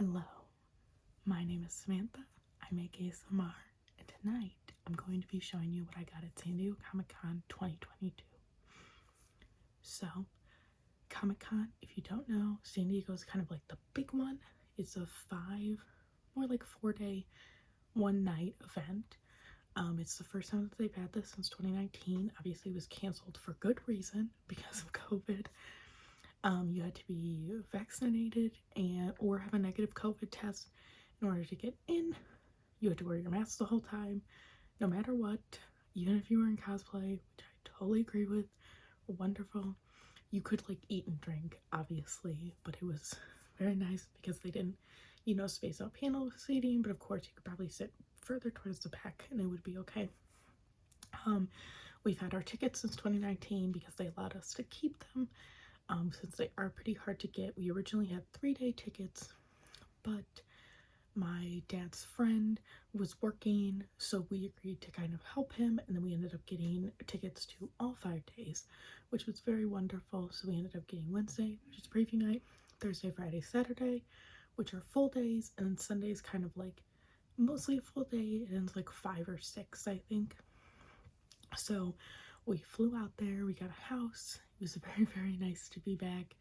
Hello, my name is Samantha. I make ASMR, and tonight I'm going to be showing you what I got at San Diego Comic-Con 2022. So, Comic-Con, if you don't know, San Diego is kind of like the big one. It's a 4-day, 1-night event. It's the first time that they've had this since 2019. Obviously, it was canceled for good reason because of COVID. You had to be vaccinated or have a negative COVID test in order to get in. You had to wear your mask the whole time, no matter what, even if you were in cosplay, which I totally agree with. Wonderful. You could like eat and drink, obviously, but it was very nice because they didn't, space out panel seating, but of course you could probably sit further towards the back and it would be okay. We've had our tickets since 2019 because they allowed us to keep them. Since they are pretty hard to get. We originally had 3-day tickets, but my dad's friend was working, so we agreed to kind of help him, and then we ended up getting tickets to all 5 days, which was very wonderful. So we ended up getting Wednesday, which is preview night, Thursday, Friday, Saturday, which are full days, and then Sunday is kind of like mostly a full day. It ends like 5 or 6, I think. So we flew out there, we got a house. It was very, very nice to be back.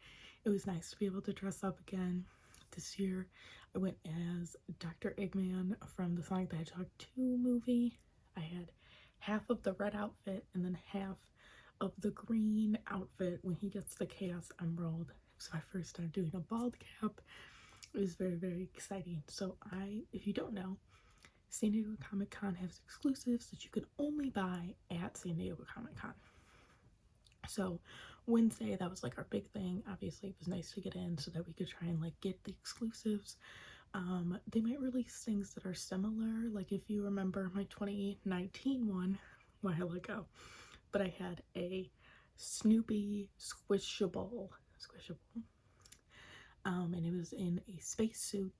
It was nice to be able to dress up again. This year, I went as Dr. Eggman from the Sonic the Hedgehog 2 movie. I had half of the red outfit and then half of the green outfit when he gets the Chaos Emerald. It was my first time doing a bald cap. It was very, very exciting. So if you don't know, San Diego Comic-Con has exclusives that you can only buy at San Diego Comic-Con. So Wednesday, that was like our big thing. Obviously, it was nice to get in so that we could try and like get the exclusives. They might release things that are similar, like if you remember my 2019 one a while ago, but I had a Snoopy squishable, and it was in a spacesuit.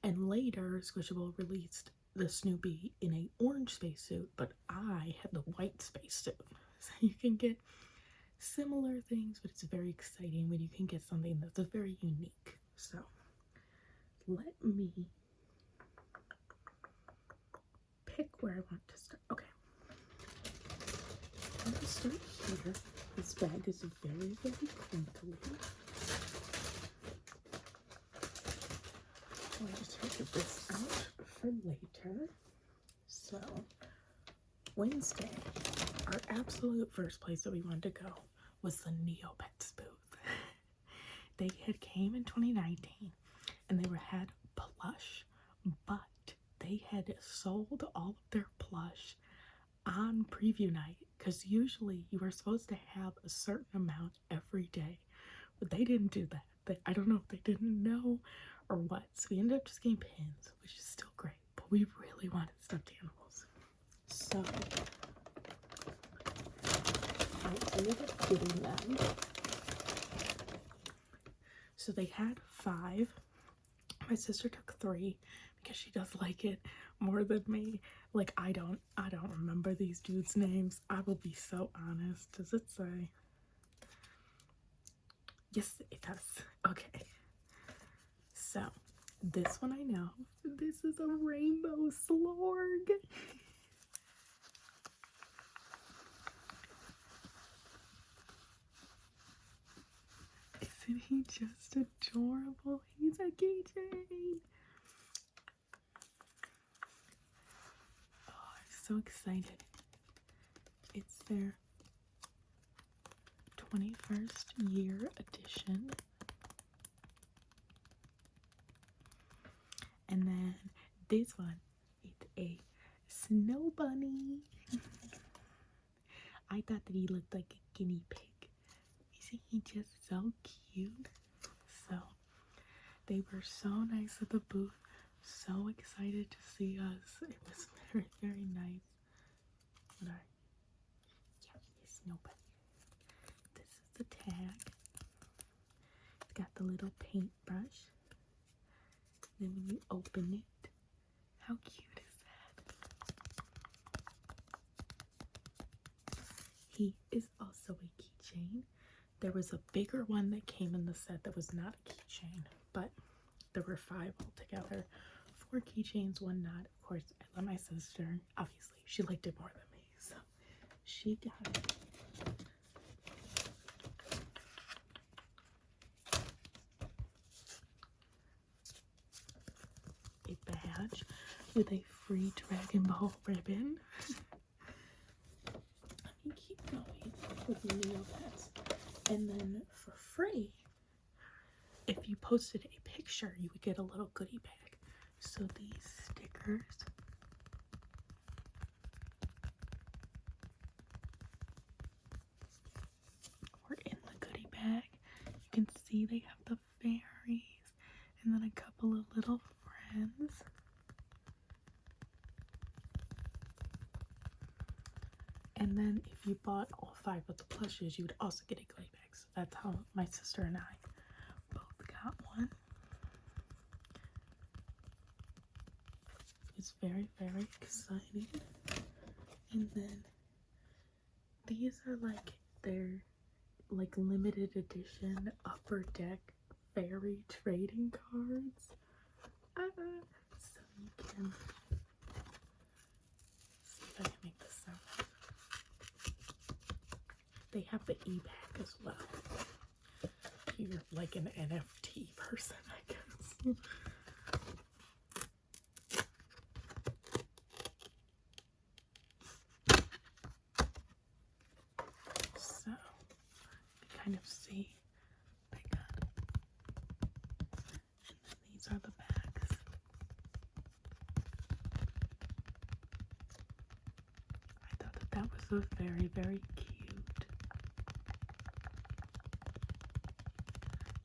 And later, Squishable released the Snoopy in a orange spacesuit, but I had the white spacesuit. So you can get similar things, but it's very exciting when you can get something that's very unique. So let me pick where I want to start. Okay, I'm going to start here. This bag is very, very crinkly. I'll just take this out for later. So Wednesday, our absolute first place that we wanted to go was the Neopets booth. They had came in 2019 and they had plush, but they had sold all of their plush on preview night because usually you were supposed to have a certain amount every day, but they didn't do that. I don't know if they didn't know or what, so we ended up just getting pins, which is still great, but we really wanted stuffed animals. So I ended up getting them. So they had 5. My sister took 3 because she does like it more than me. Like I don't remember these dudes' names. I will be so honest. Does it say? Yes, it does. Okay. So this one I know. This is a rainbow slorg. Isn't he just adorable? He's a keychain. Oh, I'm so excited. It's their 21st year edition. And then this one, it's a snow bunny. I thought that he looked like a guinea pig. Isn't he just so cute? So they were so nice at the booth, so excited to see us. It was very, very nice. It's no bunny. This is the tag. It's got the little paintbrush. Then when you open it, how cute is that? He is also a keychain. There was a bigger one that came in the set that was not a keychain, but there were 5 altogether. 4 keychains, 1 not. Of course, I let my sister. Obviously, she liked it more than me, so she got it. A badge with a free Dragon Ball ribbon. Let me keep going with Neopets. And then for free, if you posted a picture, you would get a little goodie bag. So these stickers were in the goodie bag. You can see they have the fairies and then a couple of little friends. And then if you bought all 5 of the plushes, you would also get a goodie bag. So that's how my sister and I both got one. It's very, very exciting. And then these are like, they're like limited edition Upper Deck fairy trading cards. So you can see if I can make this sound. They have the e-pack as well. You're like an NFT person, I guess. So, you kind of see they got, and then these are the bags. I thought that that was a very, very cute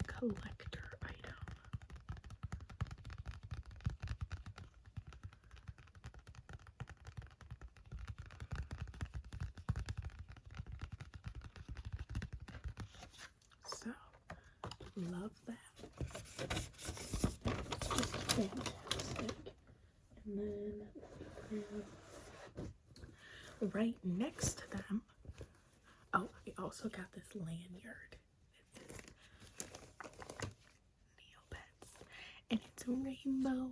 collector item. So, love that. It's just fantastic. And then right next to them, oh, I also got this lanyard. Neopets, and it's a rainbow.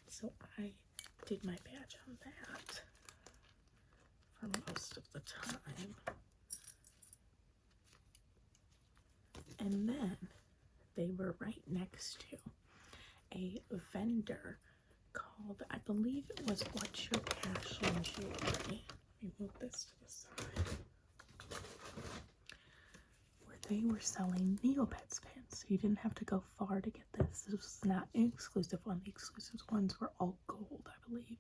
So I did my badge on that for most of the time. And then they were right next to a vendor called, I believe it was What's Your Passion Jewelry. Let me move this to the side. Where they were selling Neopets pins. So you didn't have to go far to get this. This was not an exclusive one. The exclusive ones were all gold, I believe.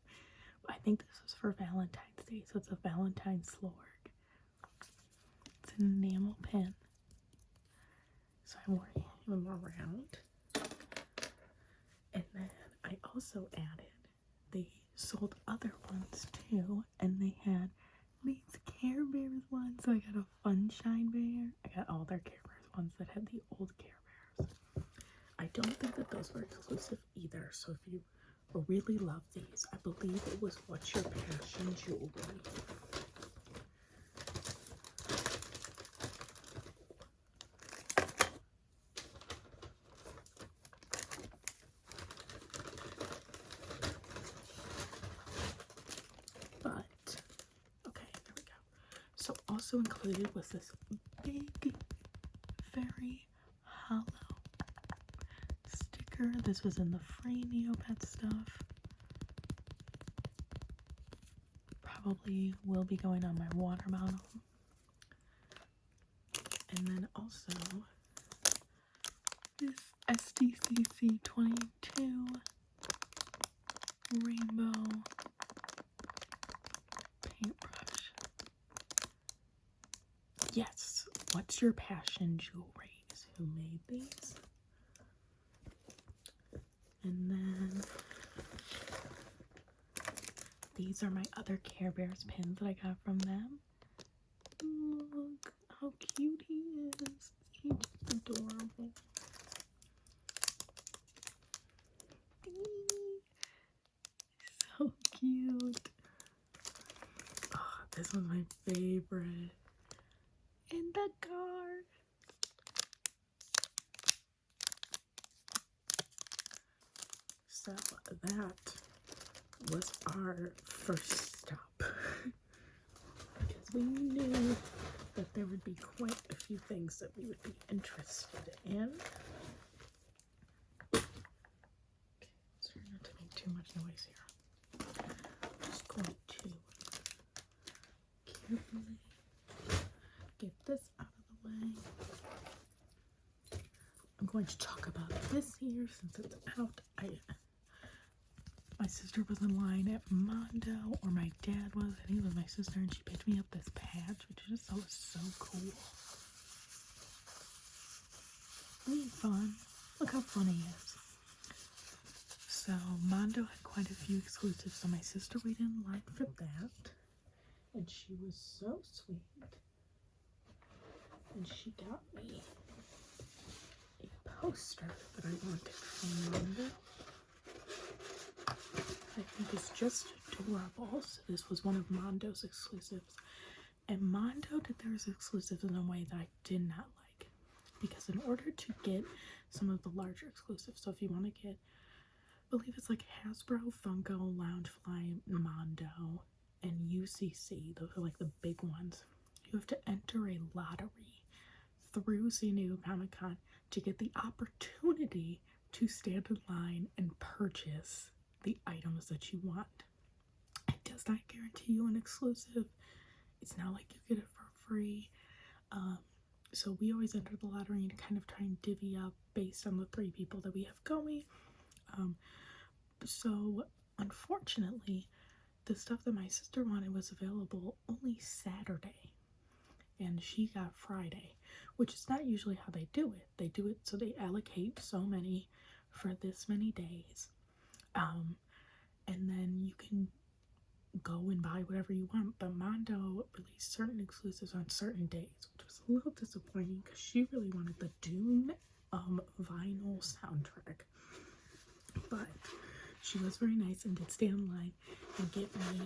I think this was for Valentine's Day, so it's a Valentine's Slorg. It's an enamel pin. So I'm wearing them around. And then I also added, they sold other ones too, and they had these Care Bears ones. So I got a Funshine Bear. I got all their Care Bears ones that had the old Care Bears. I don't think that those were exclusive either, so if you really love these, I believe it was What's Your Passion Jewelry. So also included was this big, very hollow sticker. This was in the free Neopet stuff. Probably will be going on my water bottle. And then also this SDCC 22 rainbow paintbrush. Yes, What's Your Passion Jewelry is who made these. And then these are my other Care Bears pins that I got from them. Look how cute he is. He's adorable. So cute. Oh, this was my favorite. In the car. So that was our first stop because we knew that there would be quite a few things that we would be interested in. Okay, try not to make too much noise here. I'm just going to carefully get this out of the way. I'm going to talk about this here since it's out. My sister was in line at Mondo, or my dad was. I think it was my sister, and she picked me up this patch, which I just thought was so cool. Really fun. Look how fun he is. So Mondo had quite a few exclusives, so my sister waited in line for that, and she was so sweet, and she got me a poster that I wanted from Mondo. I think it's just adorable. So this was one of Mondo's exclusives. And Mondo did theirs exclusives in a way that I did not like. Because in order to get some of the larger exclusives, so if you want to get, I believe it's like Hasbro, Funko, Loungefly, Mondo, and UCC, those are like the big ones, you have to enter a lottery through San Diego Comic-Con to get the opportunity to stand in line and purchase the items that you want. It does not guarantee you an exclusive. It's not like you get it for free. So we always enter the lottery and kind of try and divvy up based on the 3 people that we have going. So unfortunately, the stuff that my sister wanted was available only Saturday, and she got Friday, which is not usually how they do it. They do it so they allocate so many for this many days. And then you can go and buy whatever you want. But Mondo released certain exclusives on certain days, which was a little disappointing because she really wanted the Dune vinyl soundtrack. But she was very nice and did stay in line and get me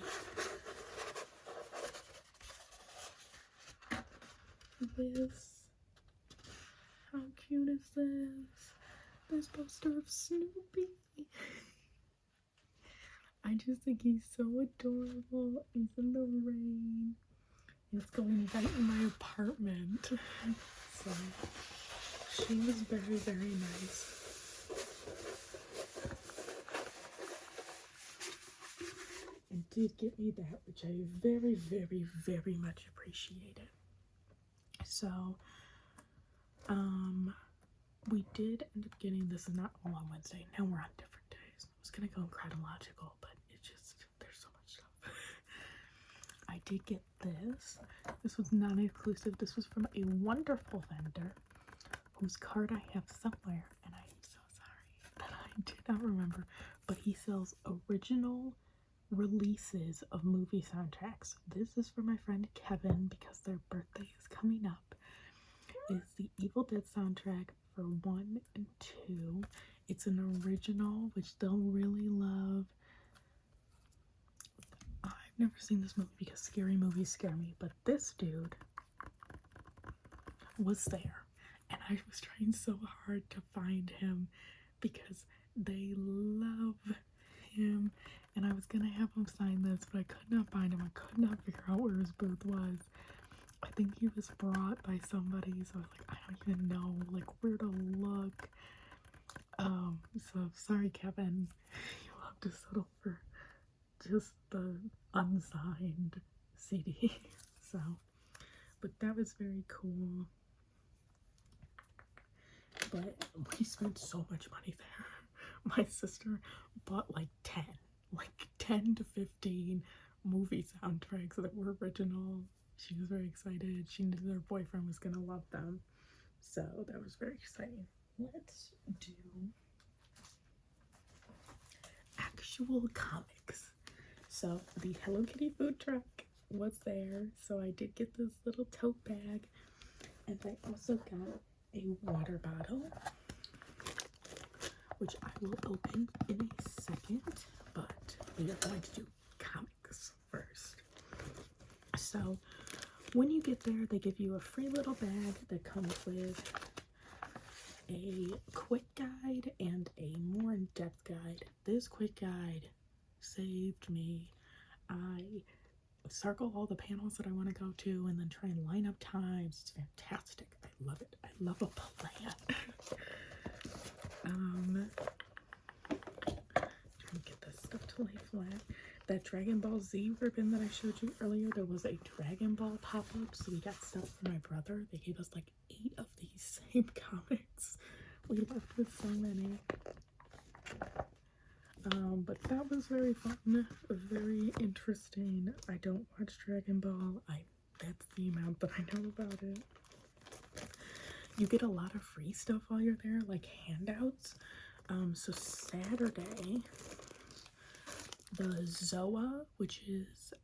this. How cute is this? This poster of Snoopy. I just think he's so adorable. He's in the rain. It's going right in my apartment. So she was very, very nice. And did get me that, which I very, very, very much appreciated. So, we did end up getting, this is not all on Wednesday. Now we're on different days. I was gonna go in chronological, but there's so much stuff. I did get this. This was non-exclusive. This was from a wonderful vendor whose card I have somewhere, and I am so sorry that I did not remember. But he sells original releases of movie soundtracks. This is for my friend Kevin because their birthday is coming up. It's the Evil Dead soundtrack for 1 and 2. It's an original, which they'll really love. I've never seen this movie because scary movies scare me, but this dude was there, and I was trying so hard to find him because they love him, and I was gonna have him sign this, but I could not find him. I could not figure out where his booth was. I think he was brought by somebody, so I was like, I don't even know like where to look. So sorry, Kevin. You'll have to settle for just the unsigned CD. So, but that was very cool. But we spent so much money there. My sister bought like 10 to 15 movie soundtracks that were original. She was very excited. She knew their boyfriend was gonna love them. So that was very exciting. Let's do actual comics. So the Hello Kitty food truck was there. So I did get this little tote bag. And I also got a water bottle, which I will open in a second. But we are going to do comics first. So when you get there, they give you a free little bag that comes with a quick guide and a more in-depth guide. This quick guide saved me. I circle all the panels that I want to go to and then try and line up times. It's fantastic. I love it. I love a plan. Trying to get this stuff to lay flat. That Dragon Ball Z ribbon that I showed you earlier, there was a Dragon Ball pop-up, so we got stuff for my brother. They gave us like 8 of these same comics. We left with so many. But that was very fun, very interesting. I don't watch Dragon Ball. That's the amount that I know about it. You get a lot of free stuff while you're there, like handouts. So Saturday, the Zoa, which is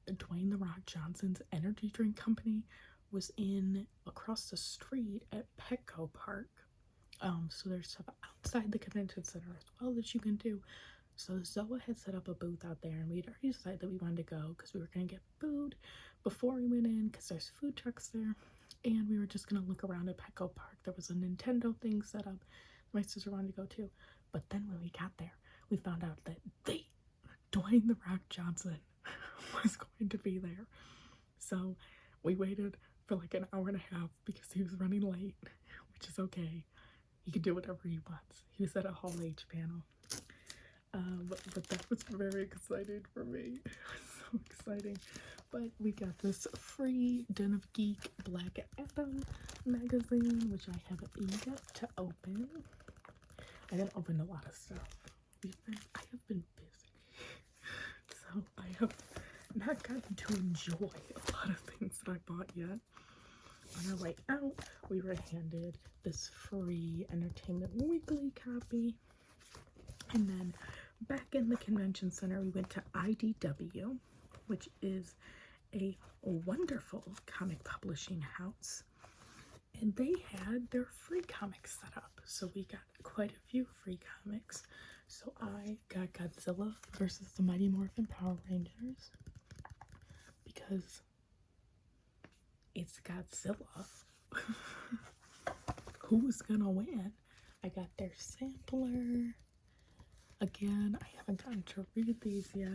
Dwayne "The Rock" Johnson's energy drink company, was in across the street at Petco Park. So there's stuff outside the convention center as well that you can do. So Zoa had set up a booth out there, and we had already decided that we wanted to go because we were going to get food before we went in because there's food trucks there, and we were just going to look around at Petco Park. There was a Nintendo thing set up my sister wanted to go to, but then when we got there, we found out that Dwayne "The Rock" Johnson was going to be there. So we waited for like an hour and a half because he was running late, which is okay. He can do whatever he wants. He was at a Hall H panel. But that was very exciting for me. It was so exciting. But we got this free Den of Geek Black Adam magazine, which I have yet to open. I didn't open a lot of stuff. I have been busy. So I have not gotten to enjoy a lot of things that I bought yet. On our way out, we were handed this free Entertainment Weekly copy. And then back in the convention center, we went to IDW, which is a wonderful comic publishing house. And they had their free comics set up. So we got quite a few free comics. So I got Godzilla versus the Mighty Morphin Power Rangers because it's Godzilla. Who's gonna win? I got their sampler. Again, I haven't gotten to read these yet.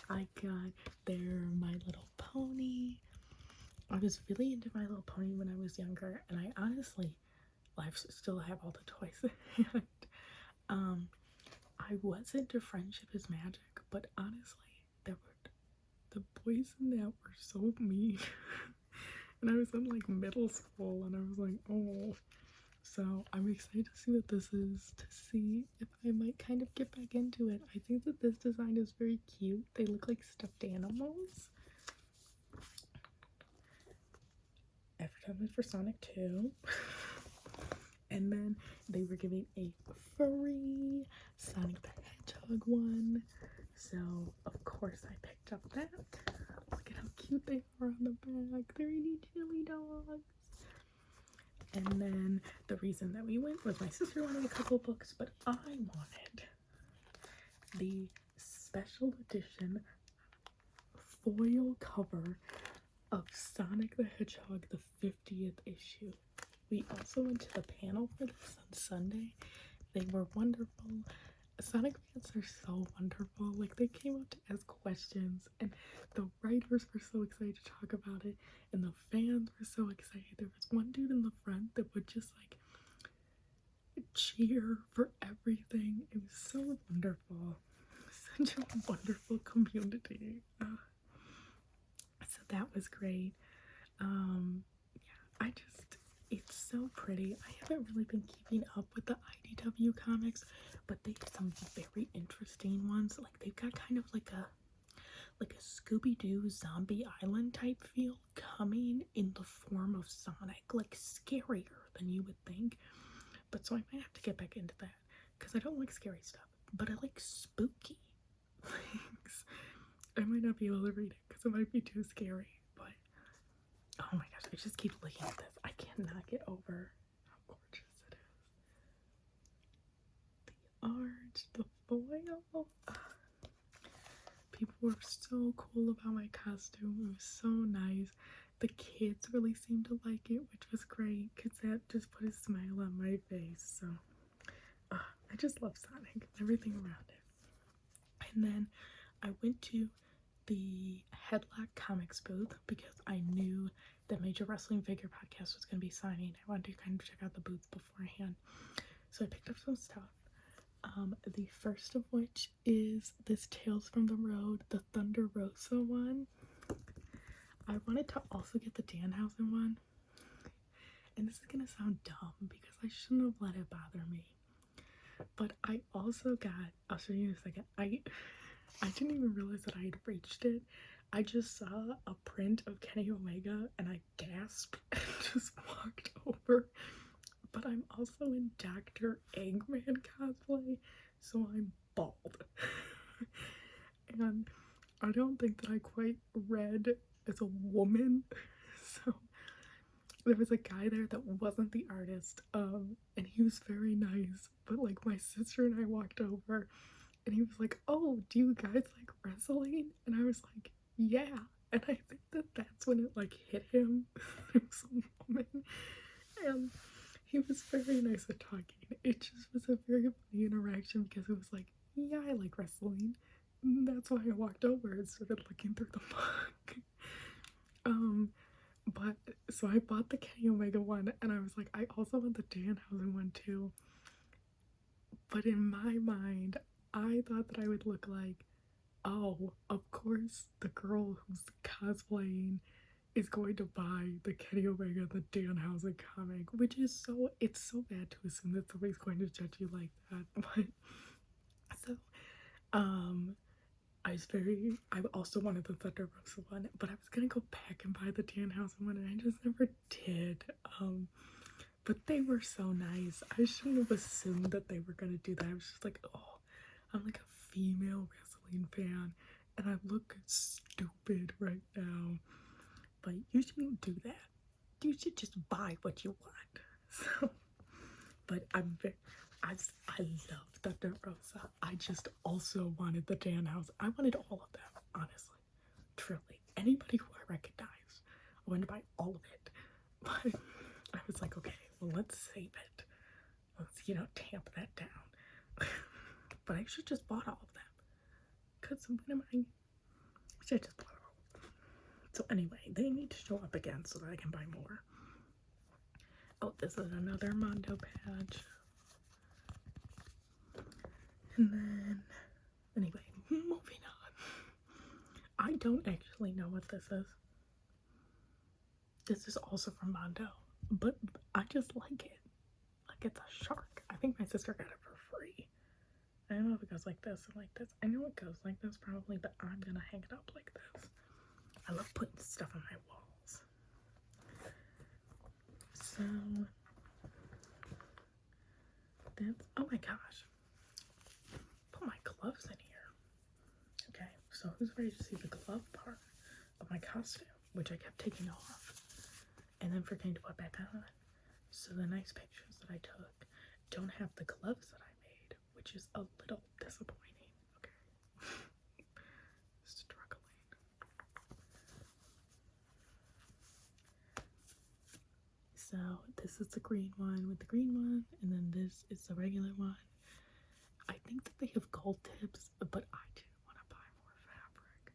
I got their My Little Pony. I was really into My Little Pony when I was younger, and I honestly, I still have all the toys. And, I was into Friendship is Magic, but honestly, the boys in that were so mean. And I was in like middle school, and I was like, oh. So I'm excited to see what this is, to see if I might kind of get back into it. I think that this design is very cute. They look like stuffed animals. Advertisement for Sonic 2. And then they were giving a free Sonic the Hedgehog one. So, of course, I picked up that. Look at how cute they are on the back. They're itty chili dogs. And then the reason that we went was my sister wanted a couple books, but I wanted the special edition foil cover of Sonic the Hedgehog, the 50th issue. We also went to the panel for this on Sunday. They were wonderful. Sonic fans are so wonderful. Like, they came up to ask questions, and the writers were so excited to talk about it, and the fans were so excited. There was one dude in the front that would just like cheer for everything. It was so wonderful. Such a wonderful community. So that was great. Yeah, it's so pretty. I haven't really been keeping up with the IDW comics, but they have some very interesting ones. Like, they've got kind of like a Scooby-Doo Zombie Island type feel coming in the form of Sonic, like scarier than you would think. But so I might have to get back into that because I don't like scary stuff, but I like spooky things. I might not be able to read it because it might be too scary, but oh my gosh, I just keep looking at this. I cannot get over how gorgeous it is. The art, the foil. People were so cool about my costume. It was so nice. the kids really seemed to like it, which was great because that just put a smile on my face. So I just love Sonic and everything around it. And then I went to the Headlocked Comics booth because I knew the Major Wrestling Figure Podcast was going to be signing. I wanted to kind of check out the booth beforehand. So I picked up some stuff. The first of which is this Tales from the Road, the Thunder Rosa one. I wanted to also get the Danhausen one. And this is going to sound dumb because I shouldn't have let it bother me. But I also got, I'll show you in a second. I didn't even realize that I had reached it. I just saw a print of Kenny Omega and I gasped and just walked over. But I'm also in Dr. Eggman cosplay, so I'm bald. And I don't think that I quite read as a woman. So there was a guy there that wasn't the artist, and he was very nice. But like my sister and I walked over and he was like, "Oh, do you guys like wrestling?" And I was like, "Yeah." And I think that that's when it like hit him. It was a woman. And he was very nice at talking. It just was a very funny interaction because it was like, "Yeah, I like wrestling." And that's why I walked over and started looking through the book. But so I bought the Kenny Omega one and I was like, I also want the Danhausen one too. But in my mind, I thought that I would look like, oh, of course, the girl who's cosplaying is going to buy the Kenny Omega, the Danhausen comic, which is so, it's so bad to assume that somebody's going to judge you like that. But so, I also wanted the Thunder Rosa one, but I was gonna go back and buy the Danhausen one, and I just never did. But they were so nice. I shouldn't have assumed that they were gonna do that. I was just like, oh, I'm like a female wrestling fan, and I look stupid right now. But you shouldn't do that. You should just buy what you want. So, but I love Thunder Rosa. I just also wanted the Danhausen. I wanted all of them, honestly. Truly. Anybody who I recognized, I wanted to buy all of it. But I was like, okay, well, let's save it. Let's, tamp that down. But I should just bought all of them. Because what am I? I should just bought all of them. So anyway, they need to show up again so that I can buy more. Oh, this is another Mondo patch. And then, anyway, moving on. I don't actually know what this is. This is also from Mondo, but I just like it. Like it's a shark. I think my sister got it for free. I don't know if it goes like this or like this. I know it goes like this probably, but I'm gonna hang it up like this. I love putting stuff on my walls. So that's, oh my gosh. Put my gloves in here. Okay, so who's ready to see the glove part of my costume, which I kept taking off and then forgetting to put back on. So the nice pictures that I took don't have the gloves that I made, which is a little disappointing. Okay. Struggling. So this is the green one with the green one, and then this is the regular one. I think that they have gold tips, but I didn't want to buy more fabric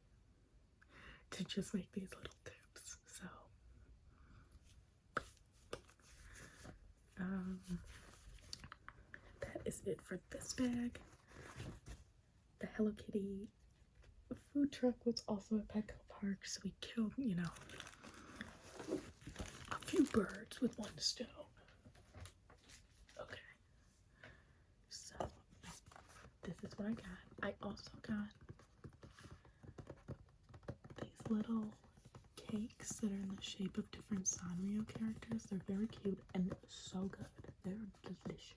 to just make these little tips. So that is it for this bag. The Hello Kitty food truck was also at Petco Park, so we killed, a few birds with one stone. Okay, so this is what I got. I also got these little cakes that are in the shape of different Sanrio characters. They're very cute and so good. They're delicious.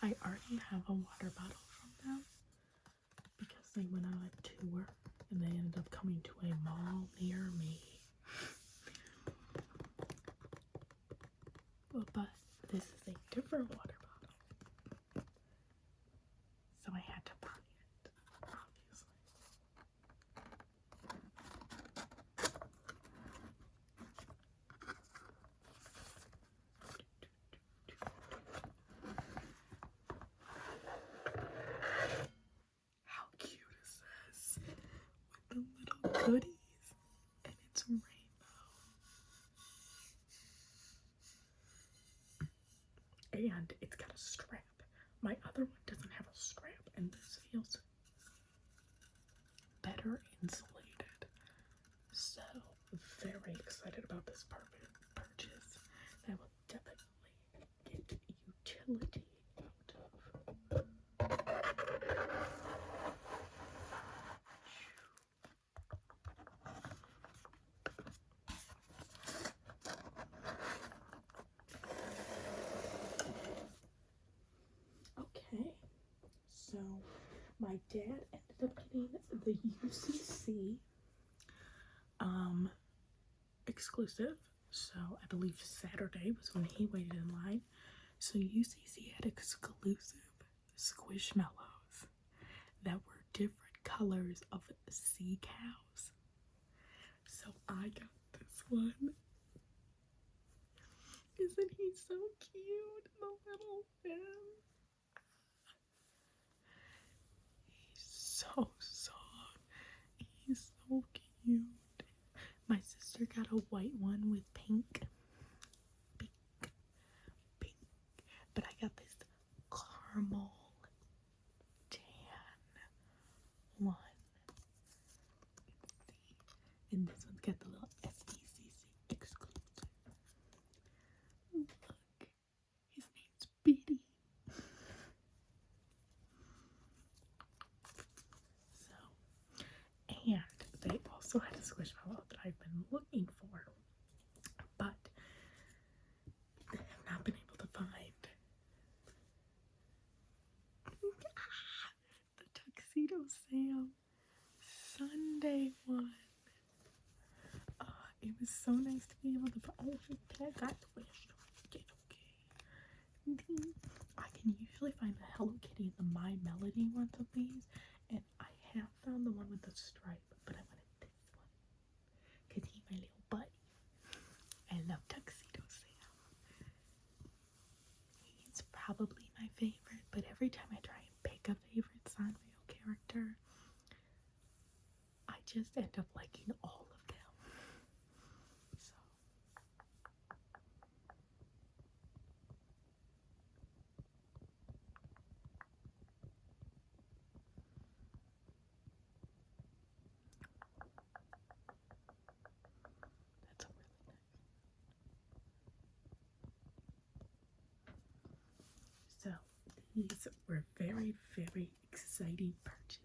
I already have a water bottle from them because they went on a tour and they ended up coming to a mall near me. But this is a different water bottle, so I had to buy it, obviously. How cute is this? With the little goodies, and it's rainbow. And it's got a strap. My other one doesn't have a strap, and this feels better insulated. So, very excited about this purchase. I will definitely get utility out of. Okay, so my dad ended up getting the UCC exclusive. So I believe Saturday was when he waited in line. So UCC had exclusive squishmallows that were different colors of sea cows. So I got this one. Isn't he so cute? The little fin. He's so soft. He's so cute. My sister got a white one with pink. But I got this caramel tan one. And this one's got the little SDCC exclusive. Look, his name's Beatty. So, and they also had a squishmallow that I've been looking for, but I have not been able to find. The Tuxedo Sam Sunday one. It was so nice to be able to find. Oh, I got squished. Okay. I can usually find the Hello Kitty and the My Melody ones of these, and I have found the one with the stripe, but I wanted this one because he's my little buddy. I love Tuxedo Sam. He's probably my favorite, but every time I try and pick a favorite Sanrio character, I just end up liking all of them. So that's a really nice. So these were very, very exciting purchases.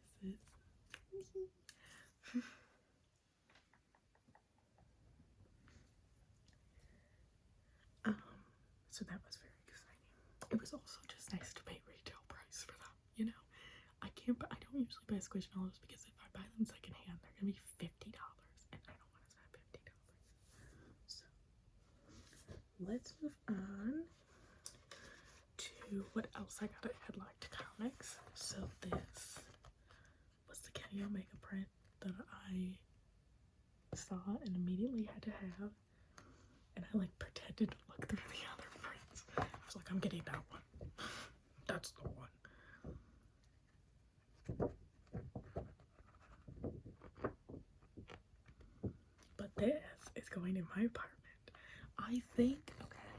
So that was very exciting. It was also just nice to pay retail price for them, you know. I don't usually buy squishmallows because if I buy them secondhand, they're gonna be $50, and I don't want to spend $50. So let's move on to what else I got at Headlocked Comics. So this was the Kenny Omega print that I saw and immediately had to have, and I like pretended to look through the other prints. I was like, I'm getting that one. That's the one. But this is going in my apartment. I think, okay.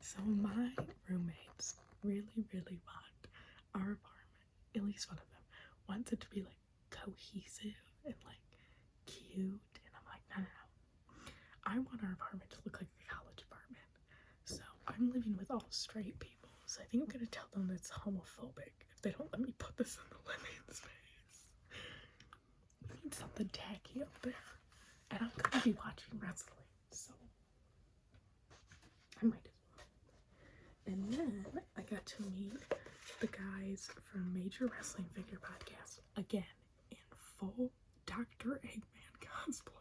So my roommates really, really want our apartment, at least one of them, wants it to be like cohesive and like cute. And I'm like, no. I want our apartment to look like a college apartment. So I'm living with all straight people. So I think I'm gonna tell them it's homophobic if they don't let me put this in the living space. We need something tacky up there. And I'm gonna be watching wrestling, so I might as well. And then I got to meet the guys from Major Wrestling Figure Podcast again in full Dr. Eggman cosplay.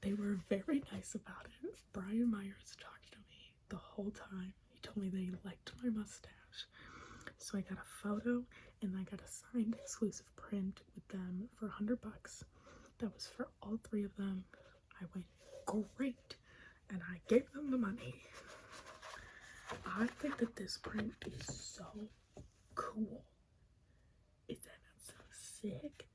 They were very nice about it. Brian Myers talked to me the whole time. He told me they liked my mustache. So I got a photo and I got a signed exclusive print with them for $100. That was for all three of them. I went, great, and I gave them the money. I think that this print is so cool. Is that not so sick?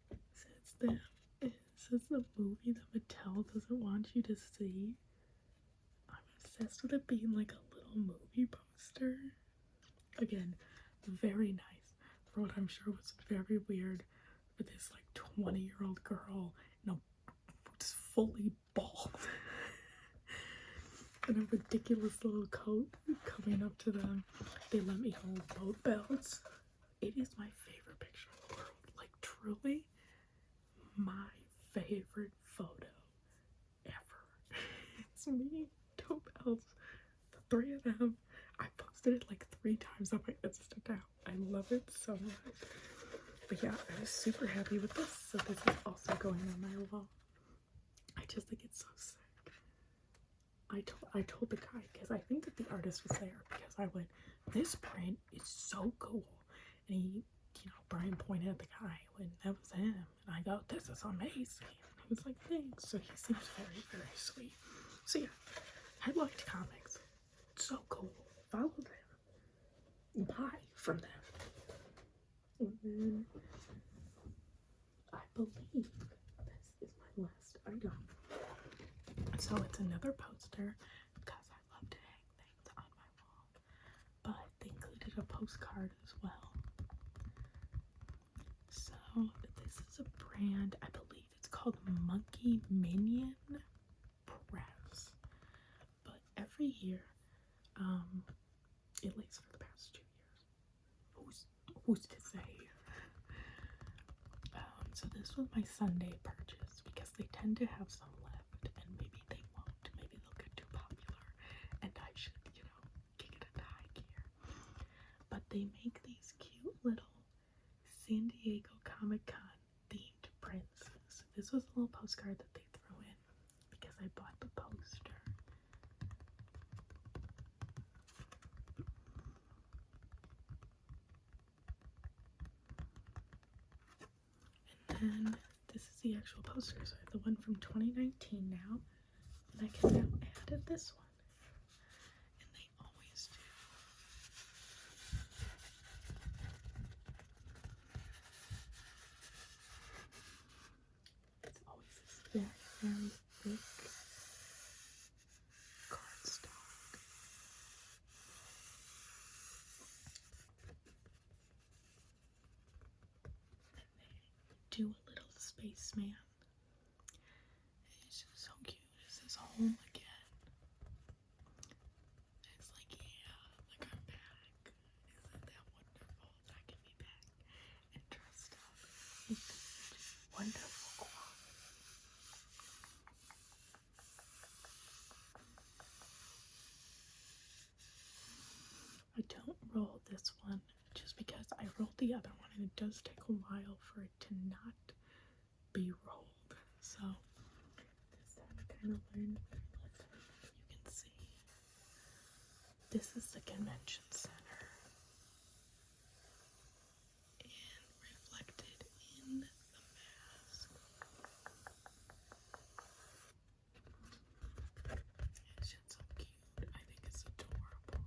It says the movie that Mattel doesn't want you to see. I'm obsessed with it being like a little movie poster. Again, very nice for what I'm sure was very weird for this like 20-year-old girl, just fully bald and a ridiculous little coat coming up to them. They let me hold both belts. It is my favorite picture in the world. Like, truly, my favorite photo ever. It's me, two belts, the three of them. I posted it like 3 times on my Insta account. I love it so much. But yeah, I was super happy with this. So this is also going on my wall. I just think it's so sick. I told the guy, because I think that the artist was there, because I went, this print is so cool. And he, Brian pointed at the guy when that was him. And I go, this is amazing. And he was like, thanks. So he seems very, very sweet. So yeah, Headlocked Comics. So cool. Follow them. Buy from them. And then I believe this is my last item. So it's another poster because I love to hang things on my wall. But they included a postcard as well. So this is a brand, I believe it's called Minion Press. But every year, at least for the past 2 years, who's to say? So this was my Sunday purchase because they tend to have some left, and maybe they won't. Maybe they'll get too popular, and I should, kick it into high gear. But they make these cute little San Diego Comic-Con themed prints. So this was a little postcard that they threw in because I bought the poster. And this is the actual poster. So I have the one from 2019 now, and I can now add this one. And they always do. It's always this very, very thick cardstock. And they do a little spaceman. It's just so cute. It says home again. It's like, yeah, like I'm back. Isn't that wonderful that I can be back and dressed up with such wonderful quality? I don't roll this one just because I rolled the other one and it does take a while for it to not be rolled. So this time I kind of learned my lesson. You can see this is the convention center and reflected in the mask. It's just so cute. I think it's adorable.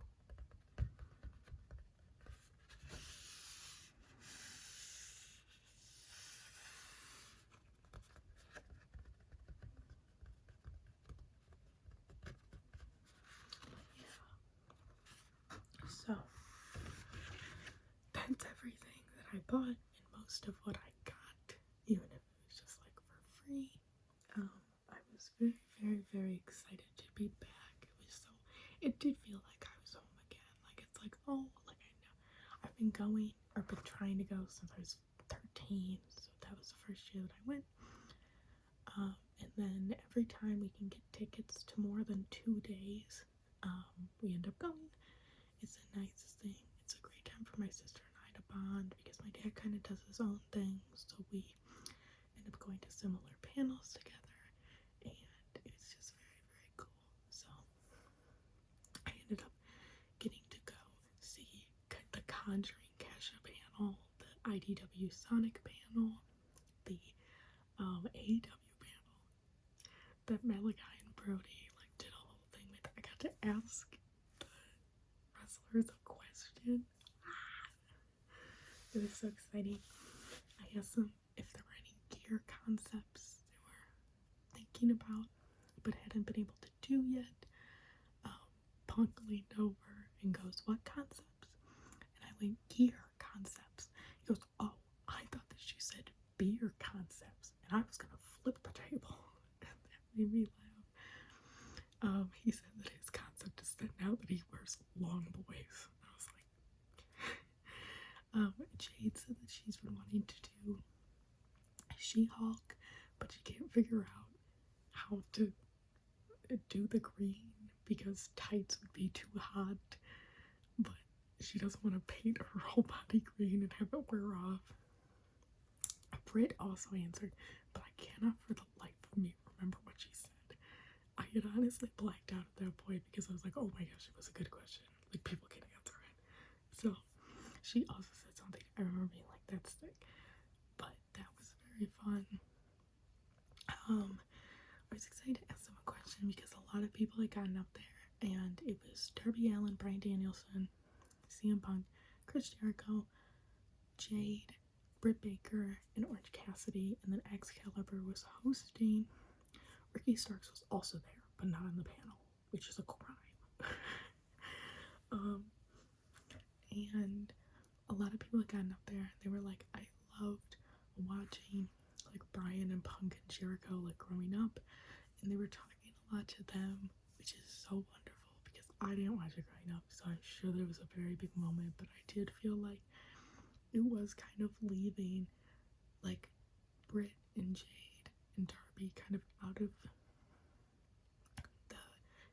So that's everything that I bought and most of what I got, even if it was just like for free. I was very, very, very excited to be back. It did feel like I was home again. Like it's like, oh, like I know I've been going or been trying to go since I was 13. So that was the first year that I went. And then every time we can get tickets to more than 2 days, we end up going. It's the nicest thing. It's a great time for my sister and I to bond because my dad kind of does his own thing, so we end up going to similar panels together, and it's just very, very cool. So I ended up getting to go see the Conjuring Kesha panel, the IDW Sonic panel, the AEW panel that Malachi and Brody like did a whole thing with. I got to ask the wrestlers a question. It was so exciting. I asked them if there were any gear concepts they were thinking about but hadn't been able to do yet. Punk leaned over and goes, "What concepts?" And I went, "Gear concepts." He goes, "Oh, I thought that you said beer concepts." And I was going to flip the table. And that made me laugh. He said that his concept is that now that he wears long boys. I was like, Jade said that she's been wanting to do She-Hulk, but she can't figure out how to do the green because tights would be too hot, but she doesn't want to paint her whole body green and have it wear off. Britt also answered, but I cannot for the life of me remember what she said. I had honestly blacked out at that point because I was like, oh my gosh, it was a good question. Like, people can answer it. So she also said something. I remember being like, that's sick. But that was very fun. I was excited to ask them a question because a lot of people had gotten up there, and it was Darby Allin, Bryan Danielson, CM Punk, Chris Jericho, Jade, Britt Baker, and Orange Cassidy, and then Excalibur was hosting. Ricky Starks was also there, but not on the panel, which is a crime. And a lot of people had gotten up there, and they were like, I loved watching like Bryan and Punk and Jericho like growing up, and they were talking a lot to them, which is so wonderful because I didn't watch it growing up, so I'm sure there was a very big moment, but I did feel like it was kind of leaving like Britt and Jade and Darby kind of out of the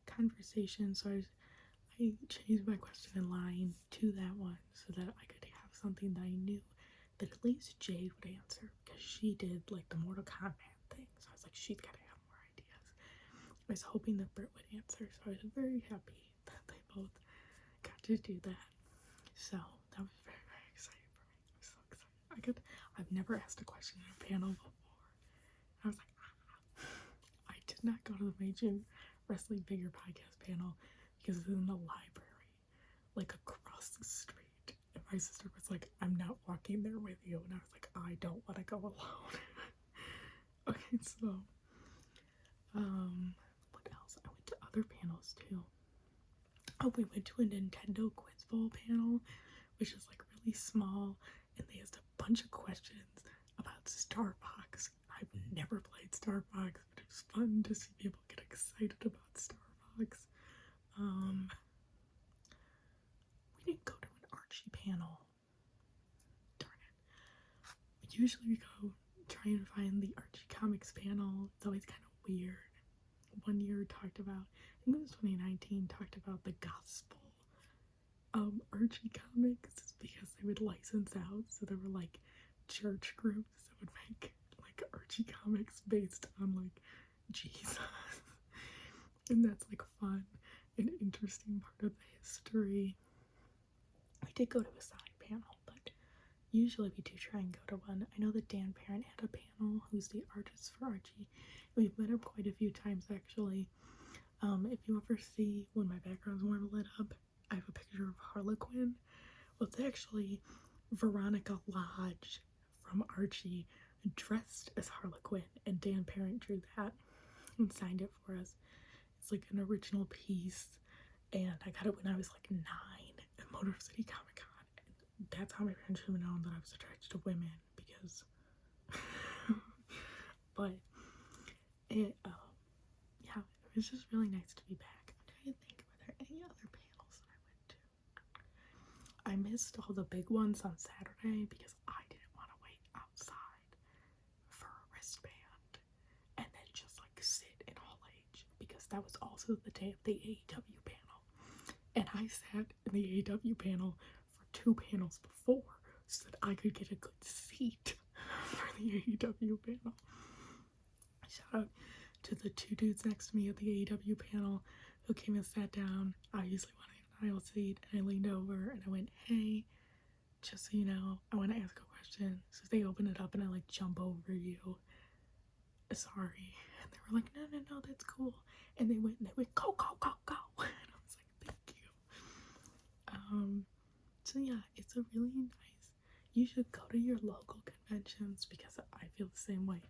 conversation, so I changed my question in line to that one so that I could have something that I knew that at least Jade would answer, because she did like the Mortal Kombat thing, so I was like, she's gotta have more ideas. I was hoping that Britt would answer, so I was very happy that they both got to do that. So that was very, very exciting for me. I'm so excited. I've never asked a question in a panel before. I was like, I did not go to the Major Wrestling Figure Podcast panel because it was in the library, like across the street. And my sister was like, I'm not walking there with you. And I was like, I don't want to go alone. Okay, so, what else? I went to other panels too. Oh, we went to a Nintendo Quiz Bowl panel, which is like really small, and they asked a bunch of questions about Star Fox. I've never played Star Fox, but it was fun to see people get excited about Star Fox. We didn't go to an Archie panel. Darn it. Usually we go try and find the Archie Comics panel. It's always kind of weird. One year talked about, I think it was 2019, talked about the gospel Archie Comics because they would license out, so there were like church groups that would make like Archie Comics based on like Jesus. And that's like fun and interesting part of the history. We did go to a side panel, but usually we do try and go to one. I know that Dan Parent had a panel, who's the artist for Archie. We've met her quite a few times actually. If you ever see when my background's more lit up, I have a picture of Harlequin. Well, it's actually Veronica Lodge from Archie dressed as Harlequin, and Dan Parent drew that and signed it for us. It's like an original piece, and I got it when I was like 9 at Motor City Comic Con, and that's how my parents should have known that I was attracted to women, because but it yeah, it was just really nice to be back. I'm trying to think, were there any other panels that I went to? I missed all the big ones on Saturday because I didn't want to wait outside for a wristband and then just like sit in Hall H, because that was also the day of the AEW panel, and I sat in the AEW panel for 2 panels before, so that I could get a good seat for the AEW panel. Shout out to the two dudes next to me at the AEW panel who came and sat down. I usually wanted an aisle seat, and I leaned over and I went, "Hey, just so you know, I want to ask a question." So they open it up and I like jump over you. Sorry. And they were like, "No, no, no, that's cool." And they went, "Go, go, go, go." And I was like, "Thank you." So yeah, it's a really nice. You should go to your local conventions because I feel the same way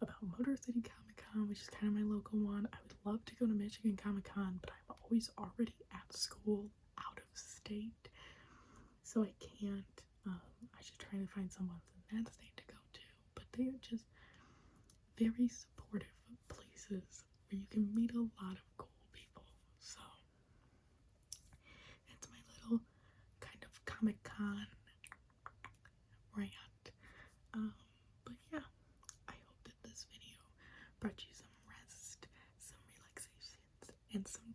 about Motor City Comic Con, which is kind of my local one. I would love to go to Michigan Comic Con, but I'm always already at school out of state, so I can't. I should try to find someone in that state to go to, but they are just very supportive places where you can meet a lot of cool people. So that's my little kind of Comic Con rant. But yeah, I hope that this video brought you some rest, some relaxations, and some